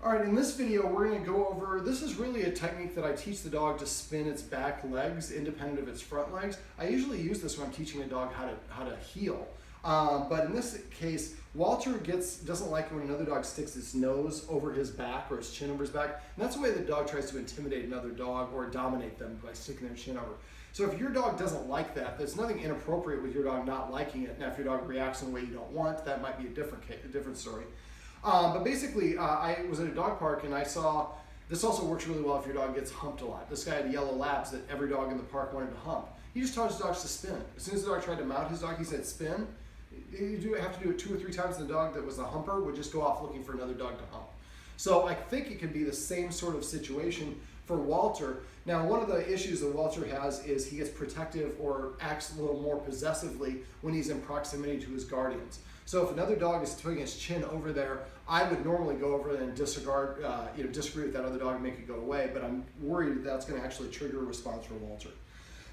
All right, in this video, we're going to go over, this is really a technique that I teach the dog to spin its back legs independent of its front legs. I usually use this when I'm teaching a dog how to heel. But in this case, Walter doesn't like it when another dog sticks its nose over his back or his chin over his back. And that's the way the dog tries to intimidate another dog or dominate them by sticking their chin over. So if your dog doesn't like that, there's nothing inappropriate with your dog not liking it. Now, if your dog reacts in a way you don't want, that might be a different story. But basically, I was at a dog park and I saw, this also works really well if your dog gets humped a lot. This guy had yellow labs that every dog in the park wanted to hump. He just taught his dogs to spin. As soon as the dog tried to mount his dog, he said spin. You have to do it 2 or 3 times, and the dog that was the humper would just go off looking for another dog to hump. So I think it could be the same sort of situation for Walter. Now, one of the issues that Walter has is he gets protective or acts a little more possessively when he's in proximity to his guardians. So if another dog is putting his chin over there, I would normally go over and disagree with that other dog and make it go away, but I'm worried that that's going to actually trigger a response from Walter.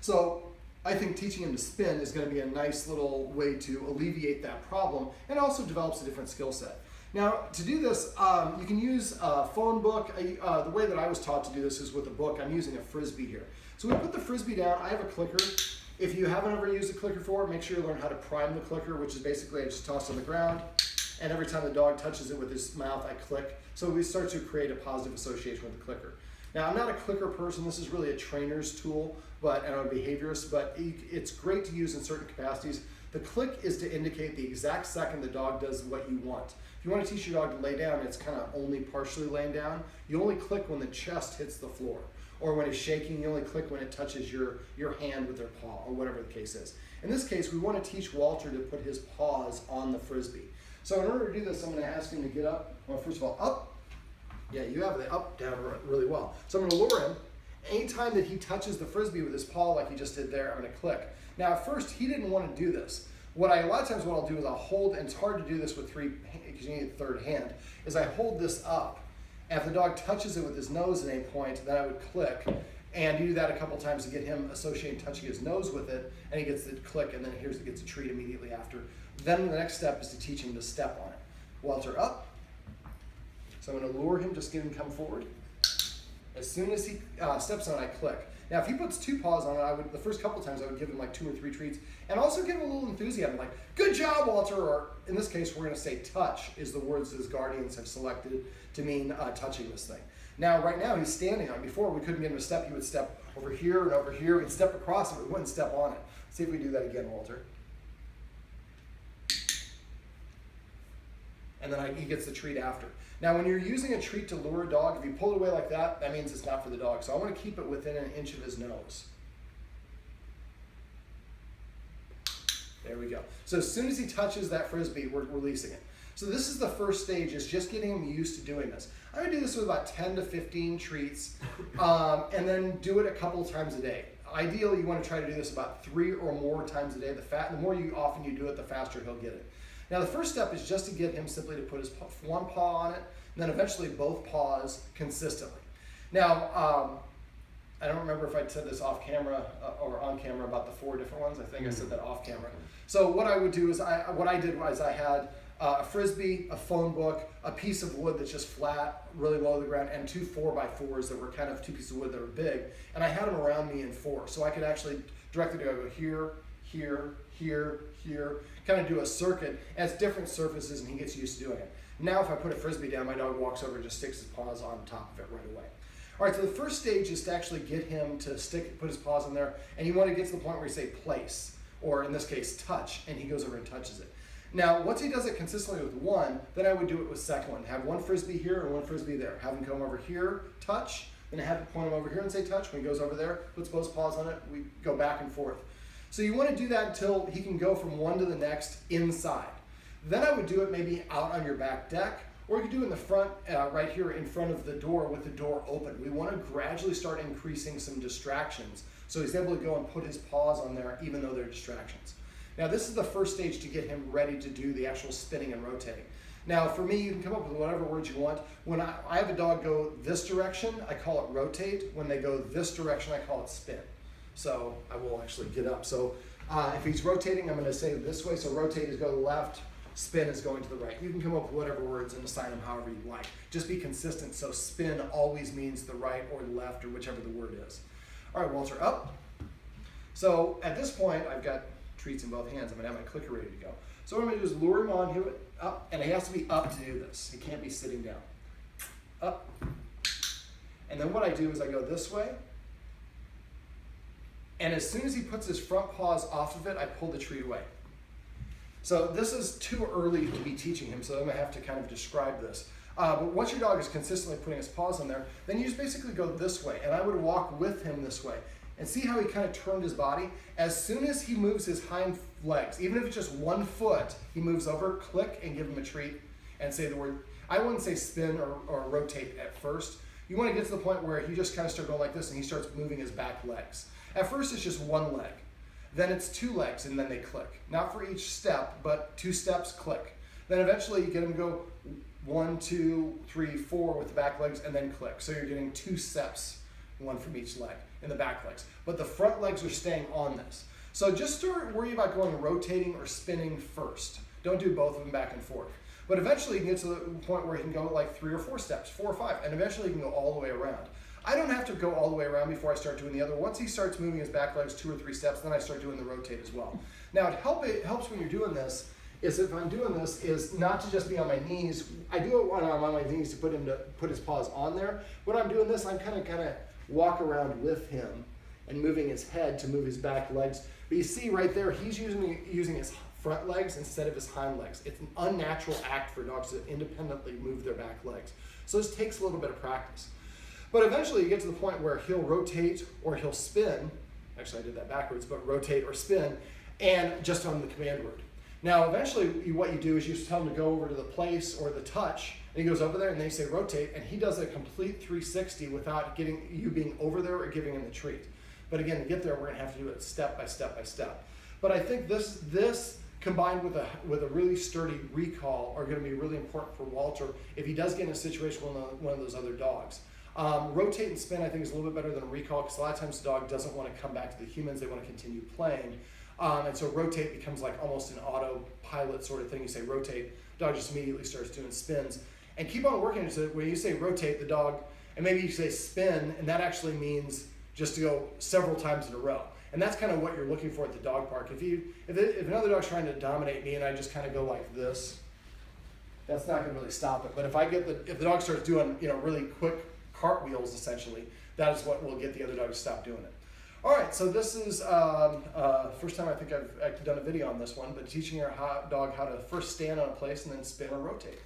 So I think teaching him to spin is going to be a nice little way to alleviate that problem, and also develops a different skill set. Now, to do this, you can use a phone book. The way that I was taught to do this is with a book. I'm using a Frisbee here. So we put the Frisbee down. I have a clicker. If you haven't ever used a clicker before, make sure you learn how to prime the clicker, which is basically I just toss on the ground, and every time the dog touches it with his mouth, I click. So we start to create a positive association with the clicker. Now, I'm not a clicker person. This is really a trainer's tool, and I'm a behaviorist, but it's great to use in certain capacities. The click is to indicate the exact second the dog does what you want. If you want to teach your dog to lay down, it's kind of only partially laying down. You only click when the chest hits the floor. Or when it's shaking, you only click when it touches your hand with their paw, or whatever the case is. In this case, we want to teach Walter to put his paws on the Frisbee. So in order to do this, I'm going to ask him to get up. Well, first of all, up. Yeah, you have the up, down really well. So I'm going to lure him. Anytime that he touches the Frisbee with his paw like he just did there, I'm going to click. Now, at first, he didn't want to do this. A lot of times what I'll do is I'll hold, and it's hard to do this with 3 because you need a third hand, is I hold this up. And if the dog touches it with his nose at any point, then I would click. And you do that a couple times to get him associating touching his nose with it, and he gets the click, and then he gets a treat immediately after. Then the next step is to teach him to step on it. Walter, up. So I'm going to lure him, just get him to come forward. As soon as he steps on it, I click. Now, if he puts 2 paws on it, the first couple times I would give him like 2 or 3 treats, and also give him a little enthusiasm, like, good job, Walter, or in this case, we're going to say touch is the words his guardians have selected to mean touching this thing. Now, right now, he's standing on it. Before, we couldn't get him to step. He would step over here and over here. He'd step across it, but he wouldn't step on it. Let's see if we do that again, Walter. And then he gets the treat after. Now, when you're using a treat to lure a dog, if you pull it away like that, that means it's not for the dog. So I want to keep it within an inch of his nose. There we go. So as soon as he touches that Frisbee, we're releasing it. So this is the first stage, is just getting him used to doing this. I would do this with about 10 to 15 treats, and then do it a couple of times a day. Ideally, you want to try to do this about 3 or more times a day. The more often you do it, the faster he'll get it. Now, the first step is just to get him simply to put his one paw on it, and then eventually both paws consistently. Now, I don't remember if I said this off camera or on camera about the 4 different ones. I think I said that off camera. So what I would do is, I had a Frisbee, a phone book, a piece of wood that's just flat, really low to the ground, and 2 4x4s that were kind of 2 pieces of wood that were big. And I had them around me in 4, so I could actually directly go here, here, here, here, kind of do a circuit as different surfaces, and he gets used to doing it. Now, if I put a Frisbee down, my dog walks over and just sticks his paws on top of it right away. All right, so the first stage is to actually get him to put his paws in there, and you want to get to the point where you say place, or in this case, touch, and he goes over and touches it. Now, once he does it consistently with 1, then I would do it with second one. Have 1 Frisbee here and 1 Frisbee there. Have him come over here, touch, then have him point him over here and say touch. When he goes over there, puts both paws on it, we go back and forth. So you want to do that until he can go from one to the next inside. Then I would do it maybe out on your back deck, or you could do it in the front, right here in front of the door with the door open. We want to gradually start increasing some distractions, so he's able to go and put his paws on there even though they're distractions. Now, this is the first stage to get him ready to do the actual spinning and rotating. Now, for me, you can come up with whatever words you want. When I have a dog go this direction, I call it rotate. When they go this direction, I call it spin. So I will actually get up. So if he's rotating, I'm going to say this way. So rotate is go left, spin is going to the right. You can come up with whatever words and assign them however you like. Just be consistent, so spin always means the right or left or whichever the word is. All right, Walter, up. So at this point, I've got treats in both hands. I'm gonna have my clicker ready to go. So what I'm gonna do is lure him on, up, and he has to be up to do this. He can't be sitting down. Up. And then what I do is I go this way, and as soon as he puts his front paws off of it, I pull the treat away. So this is too early to be teaching him, so I'm gonna have to kind of describe this. But once your dog is consistently putting his paws on there, then you just basically go this way, and I would walk with him this way. And see how he kind of turned his body? As soon as he moves his hind legs, even if it's just 1 foot, he moves over, click, and give him a treat, and say the word. I wouldn't say spin or rotate at first. You want to get to the point where he just kind of starts going like this, and he starts moving his back legs. At first, it's just 1 leg. Then it's 2 legs, and then they click. Not for each step, but 2 steps, click. Then eventually, you get him to go 1, 2, 3, 4 with the back legs, and then click. So you're getting 2 steps, 1 from each leg in the back legs. But the front legs are staying on this. So just start worrying about going rotating or spinning first. Don't do both of them back and forth. But eventually you can get to the point where you can go like 3 or 4 steps, 4 or 5, and eventually you can go all the way around. I don't have to go all the way around before I start doing the other. Once he starts moving his back legs 2 or 3 steps, then I start doing the rotate as well. Now it helps when you're doing this, is if I'm doing this, is not to just be on my knees. I do it when I'm on my knees to put his paws on there. When I'm doing this, I'm kind of walk around with him and moving his head to move his back legs. But you see right there, he's using his front legs instead of his hind legs. It's an unnatural act for dogs to independently move their back legs. So this takes a little bit of practice. But eventually you get to the point where he'll rotate or he'll spin. Actually, I did that backwards, but rotate or spin, and just on the command word. Now, eventually what you do is you just tell him to go over to the place or the touch, and he goes over there and then you say rotate, and he does a complete 360 without getting you being over there or giving him the treat. But again, to get there, we're gonna have to do it step by step by step. But I think this combined with a really sturdy recall are gonna be really important for Walter if he does get in a situation with one of those other dogs. Rotate and spin I think is a little bit better than a recall, because a lot of times the dog doesn't want to come back to the humans, they want to continue playing. And so rotate becomes like almost an autopilot sort of thing. You say rotate, dog just immediately starts doing spins. And keep on working so that when you say rotate the dog, and maybe you say spin, and that actually means just to go several times in a row. And that's kind of what you're looking for at the dog park. If another dog's trying to dominate me and I just kind of go like this, that's not going to really stop it. But if the dog starts doing really quick cartwheels, essentially, that is what will get the other dog to stop doing it. All right, so this is first time I think I've done a video on this one, but teaching our dog how to first stand on a place and then spin or rotate.